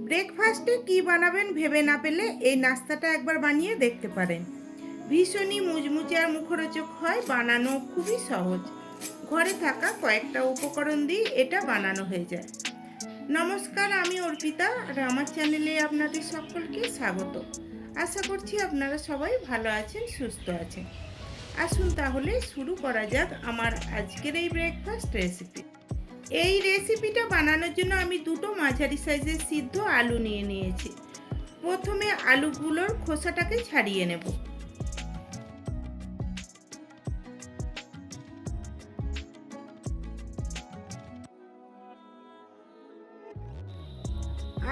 ব্রেকফাস্টে কি বানাবেন ভেবে না পেলে এই নাস্তাটা একবার বানিয়ে দেখতে পারেন। ভীষণই মুচমুচে আর মুখরোচক হয়, বানানো খুবই সহজ। ঘরে থাকা কয়েকটা উপকরণ দিয়ে এটা বানানো হয়ে যায়। নমস্কার, আমি অর্পিতা আর আমার চ্যানেলে আপনাদের সকলকে স্বাগত। আশা করছি আপনারা সবাই ভালো আছেন, সুস্থ আছেন। আসুন তাহলে শুরু করা যাক আমার আজকের এই ব্রেকফাস্ট রেসিপি। এই রেসিপিটা বানানোর জন্য আমি দুটো মাঝারি সাইজের সিদ্ধ আলু নিয়েছি। প্রথমে আলুগুলোর খোসাটাকে ছাড়িয়ে নেব।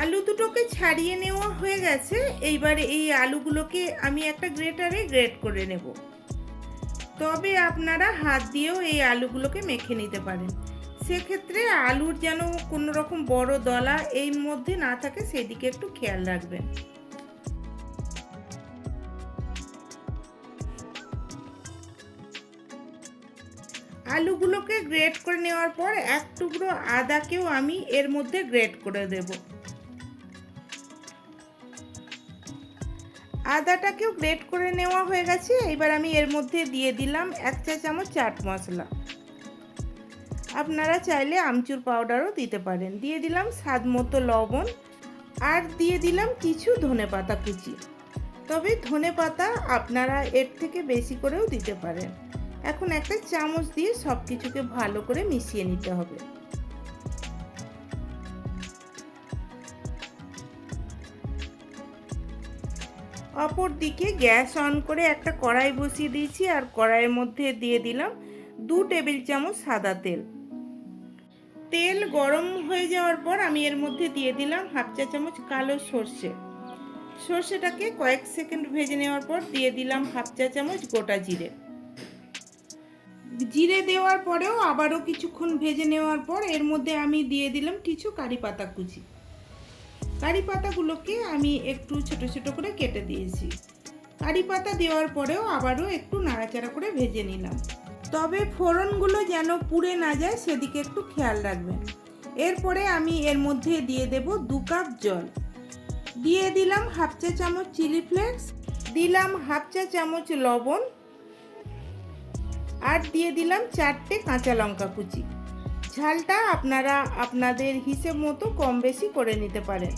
আলু দুটোকে ছাড়িয়ে নেওয়া হয়ে গেছে। এইবারে এই আলুগুলোকে আমি একটা গ্রেটারে গ্রেট করে নেব। তবে আপনারা হাত দিয়েও এই আলুগুলোকে মেখে নিতে পারেন। সেক্ষেত্রে আলুর যেন কোনো রকম বড় দলা এর মধ্যে না থাকে, সেদিকে একটু খেয়াল রাখবেন। আলুগুলোকে গ্রেট করে নেওয়ার পর এক টুকরো আদাকেও আমি এর মধ্যে গ্রেট করে দেব। আদাটাকেও গ্রেট করে নেওয়া হয়ে গেছে। এবার আমি এর মধ্যে দিয়ে দিলাম 1 চা চামচ চাট মশলা। আপনারা চাইলে আমচুর পাউডারও দিতে পারেন। দিয়ে দিলাম স্বাদ মতো লবণ আর দিয়ে দিলাম কিছু ধনেপাতা কুচি। তবে ধনেপাতা আপনারা এর থেকে বেশি করেও দিতে পারেন। এখন একটা চামচ দিয়ে সব কিছুকে ভালো করে মিশিয়ে নিতে হবে। অপর দিকে গ্যাস অন করে একটা কড়াই বসিয়ে দিয়েছি আর কড়াইয়ের মধ্যে দিয়ে দিলাম 2 টেবিল চামচ সাদা তেল। তেল গরম হয়ে যাওয়ার পর আমি এর মধ্যে দিয়ে দিলাম 1/2 চা চামচ কালো সর্ষে। সর্ষেটাকে কয়েক সেকেন্ড ভেজে নেওয়ার পর দিয়ে দিলাম 1/2 চা চামচ গোটা জিরে। জিরে দেওয়ার পরেও আবারও কিছুক্ষণ ভেজে নেওয়ার পর এর মধ্যে আমি দিয়ে দিলাম কিছু কারি পাতা কুচি। কারি পাতাগুলোকে আমি একটু ছোট ছোট করে কেটে দিয়েছি। কারি পাতা দেওয়ার পরেও আবারও একটু নাড়াচাড়া করে ভেজে নিলাম। তবে ফোড়নগুলো যেন পুড়ে না যায়, সেদিকে একটু খেয়াল রাখবেন। এরপরে আমি এর মধ্যে দিয়ে দেব 2 কাপ জল। দিয়ে দিলাম 1/2 চা চামচ চিলি ফ্লেক্স, দিলাম 1/2 চা চামচ লবণ আর দিয়ে দিলাম 4টে কাঁচা লঙ্কা কুচি। ঝালটা আপনারা আপনাদের হিসেব মতো কম বেশি করে নিতে পারেন।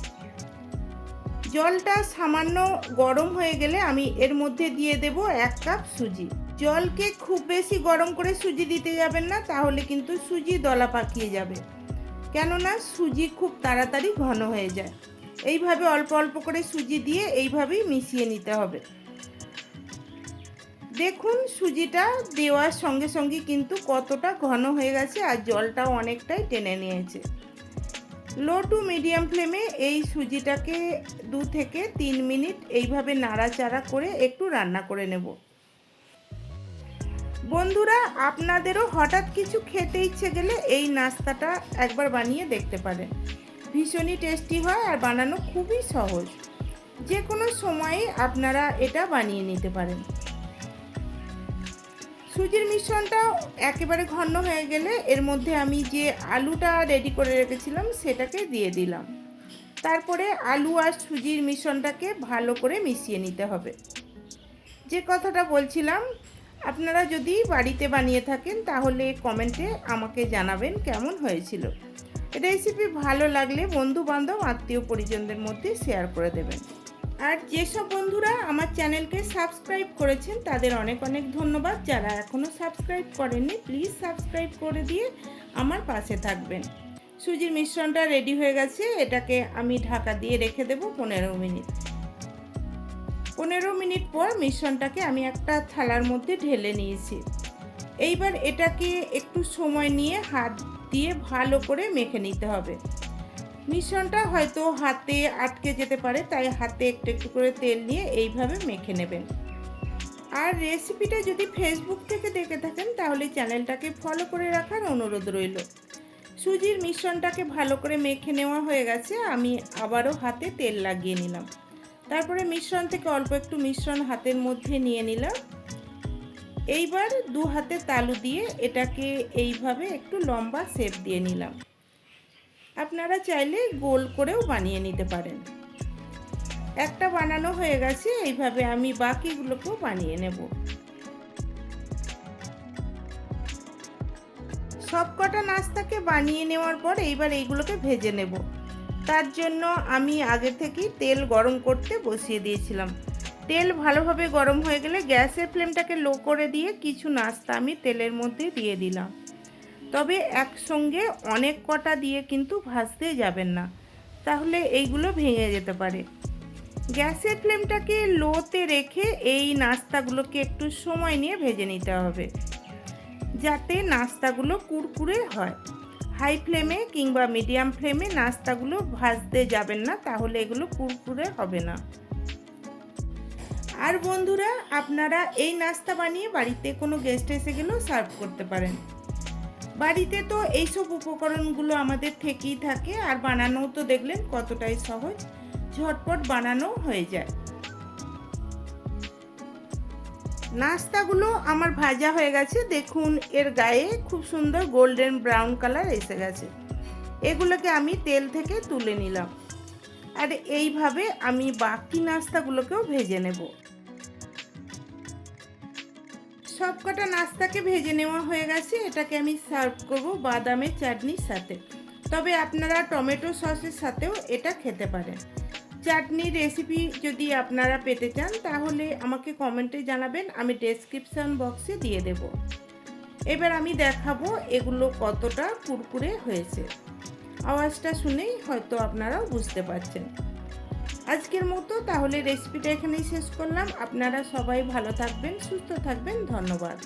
জলটা সামান্য গরম হয়ে গেলে আমি এর মধ্যে দিয়ে দেব 1 কাপ সুজি। জলকে খুব বেশি গরম করে সুজি দিতে যাবেন না, তাহলে কিন্তু সুজি দলা পাকিয়ে যাবে। কেননা সুজি খুব তাড়াতাড়ি ঘন হয়ে যায়। এইভাবে অল্প অল্প করে সুজি দিয়ে এইভাবেই মিশিয়ে নিতে হবে। দেখুন সুজিটা দেওয়ার সঙ্গে সঙ্গে কিন্তু কতটা ঘন হয়ে গেছে আর জলটাও অনেকটাই টেনে নিয়েছে। লো টু মিডিয়াম ফ্লেমে এই সুজিটাকে 2 থেকে 3 মিনিট এইভাবে নাড়াচাড়া করে একটু রান্না করে নেব। বন্ধুরা, আপনাদেরও হঠাৎ কিছু খেতে ইচ্ছে গেলে এই নাস্তাটা একবার বানিয়ে দেখতে পারেন। ভীষণই টেস্টি হয় আর বানানো খুবই সহজ। যে কোনো সময়ে আপনারা এটা বানিয়ে নিতে পারেন। সুজির মিশ্রণটা একেবারে ঘন হয়ে গেলে এর মধ্যে আমি যে আলুটা রেডি করে রেখেছিলাম সেটাকে দিয়ে দিলাম। তারপরে আলু আর সুজির মিশ্রণটাকে ভালো করে মিশিয়ে নিতে হবে। যে কথাটা বলছিলাম, আপনারা যদি বাড়িতে বানিয়ে থাকেন তাহলে কমেন্টে আমাকে জানাবেন কেমন হয়েছিল। রেসিপি ভালো লাগলে বন্ধু বান্ধব আত্মীয় পরিজনদের মধ্যে শেয়ার করে দেবেন। আর যেসব বন্ধুরা আমার চ্যানেলকে সাবস্ক্রাইব করেছেন তাদের অনেক অনেক ধন্যবাদ। যারা এখনও সাবস্ক্রাইব করেননি প্লিজ সাবস্ক্রাইব করে দিয়ে আমার পাশে থাকবেন। সুজির মিশ্রণটা রেডি হয়ে গেছে। এটাকে আমি ঢাকা দিয়ে রেখে দেব 15 মিনিট। 15 মিনিট পর মিশ্রণটাকে আমি একটা থালার মধ্যে ঢেলে নিয়েছি। এইবার এটাকে একটু সময় নিয়ে হাত দিয়ে ভালো করে মেখে নিতে হবে। মিশ্রণটা হয়তো হাতে আটকে যেতে পারে, তাই হাতে একটু একটু করে তেল নিয়ে এইভাবে মেখে নেবেন। আর রেসিপিটা যদি ফেসবুক থেকে দেখে থাকেন তাহলে চ্যানেলটাকে ফলো করে রাখার অনুরোধ রইল। সুজির মিশ্রণটাকে ভালো করে মেখে নেওয়া হয়ে গেছে। আমি আবারও হাতে তেল লাগিয়ে নিলাম। তারপরে মিশ্রণ থেকে অল্প একটু মিশ্রণ হাতের মধ্যে নিয়ে নিলাম। এইবার 2 হাতে তালু দিয়ে এটাকে এইভাবে একটু লম্বা শেপ দিয়ে নিলাম। আপনারা চাইলে গোল করেও বানিয়ে নিতে পারেন। একটা বানানো হয়ে গেছে, এইভাবে আমি বাকিগুলোকেও বানিয়ে নেব। সবকটা নাস্তাকে বানিয়ে নেওয়ার পর এইবার এইগুলোকে ভেজে নেব। তার জন্য আমি আগে থেকেই তেল গরম করতে বসিয়ে দিয়েছিলাম। তেল ভালোভাবে গরম হয়ে গেলে গ্যাসের ফ্লেমটাকে লো করে দিয়ে কিছু নাস্তা আমি তেলের মধ্যে দিয়ে দিলাম। তবে একসঙ্গে অনেক কটা দিয়ে কিন্তু ভাজতে যাবেন না, তাহলে এইগুলো ভেঙে যেতে পারে। গ্যাসের ফ্লেমটাকে লোতে রেখে এই নাস্তাগুলোকে একটু সময় নিয়ে ভেজে নিতে হবে, যাতে নাস্তাগুলো কুরকুরে হয়। হাই ফ্লেমে কিংবা মিডিয়াম ফ্লেমে নাস্তাগুলো ভাজতে যাবেন না, তাহলে এগুলো কুরকুরে হবে না। আর বন্ধুরা, আপনারা এই নাস্তা বানিয়ে বাড়িতে কোনো গেস্ট এসে গেলেও সার্ভ করতে পারেন। বাড়িতে তো এইসব উপকরণগুলো আমাদের থেকেই থাকে, আর বানানোও তো দেখলেন কতটাই সহজ, ঝটপট বানানো হয়ে যায়। নাস্তাগুলো আমার ভাজা হয়ে গেছে, দেখুন এর গায়ে খুব সুন্দর গোল্ডেন ব্রাউন কালার এসে গেছে। এগুলোকে আমি তেল থেকে তুলে নিলাম, আর এইভাবে আমি বাকি নাস্তাগুলোকেও ভেজে নেব। সবকটা নাস্তাকে ভেজে নেওয়া হয়ে গেছে, এটাকে আমি সার্ভ করব বাদামের চাটনির সাথে। তবে আপনারা টমেটো সসের সাথেও এটা খেতে পারেন। চাটনির রেসিপি যদি আপনারা পেতে চান তাহলে আমাকে কমেন্টে জানাবেন, আমি ডেসক্রিপশন বক্সে দিয়ে দেব। এবার আমি দেখাবো এগুলো কতটা কুরকুরে হয়েছে। আওয়াজটা শুনেই হয়তো আপনারাও বুঝতে পারছেন। আজকের মতো তাহলে রেসিপিটা এখানেই শেষ করলাম। আপনারা সবাই ভালো থাকবেন, সুস্থ থাকবেন। ধন্যবাদ।